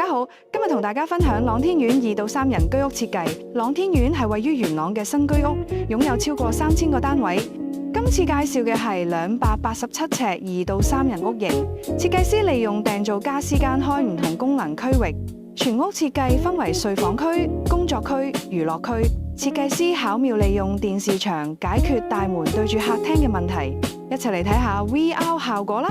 好，今日同大家分享朗天苑2到3人居屋設計。朗天苑係位於元朗嘅新居屋，擁有超過3000個單位。今次介紹嘅係287尺2到3人屋型，設計師利用訂造家私間開唔同功能區域，全屋設計分為睡房區、工作區、娛樂區。設計師巧妙利用電視牆解決大門對住客廳嘅問題，一齊嚟睇下 VR 效果啦！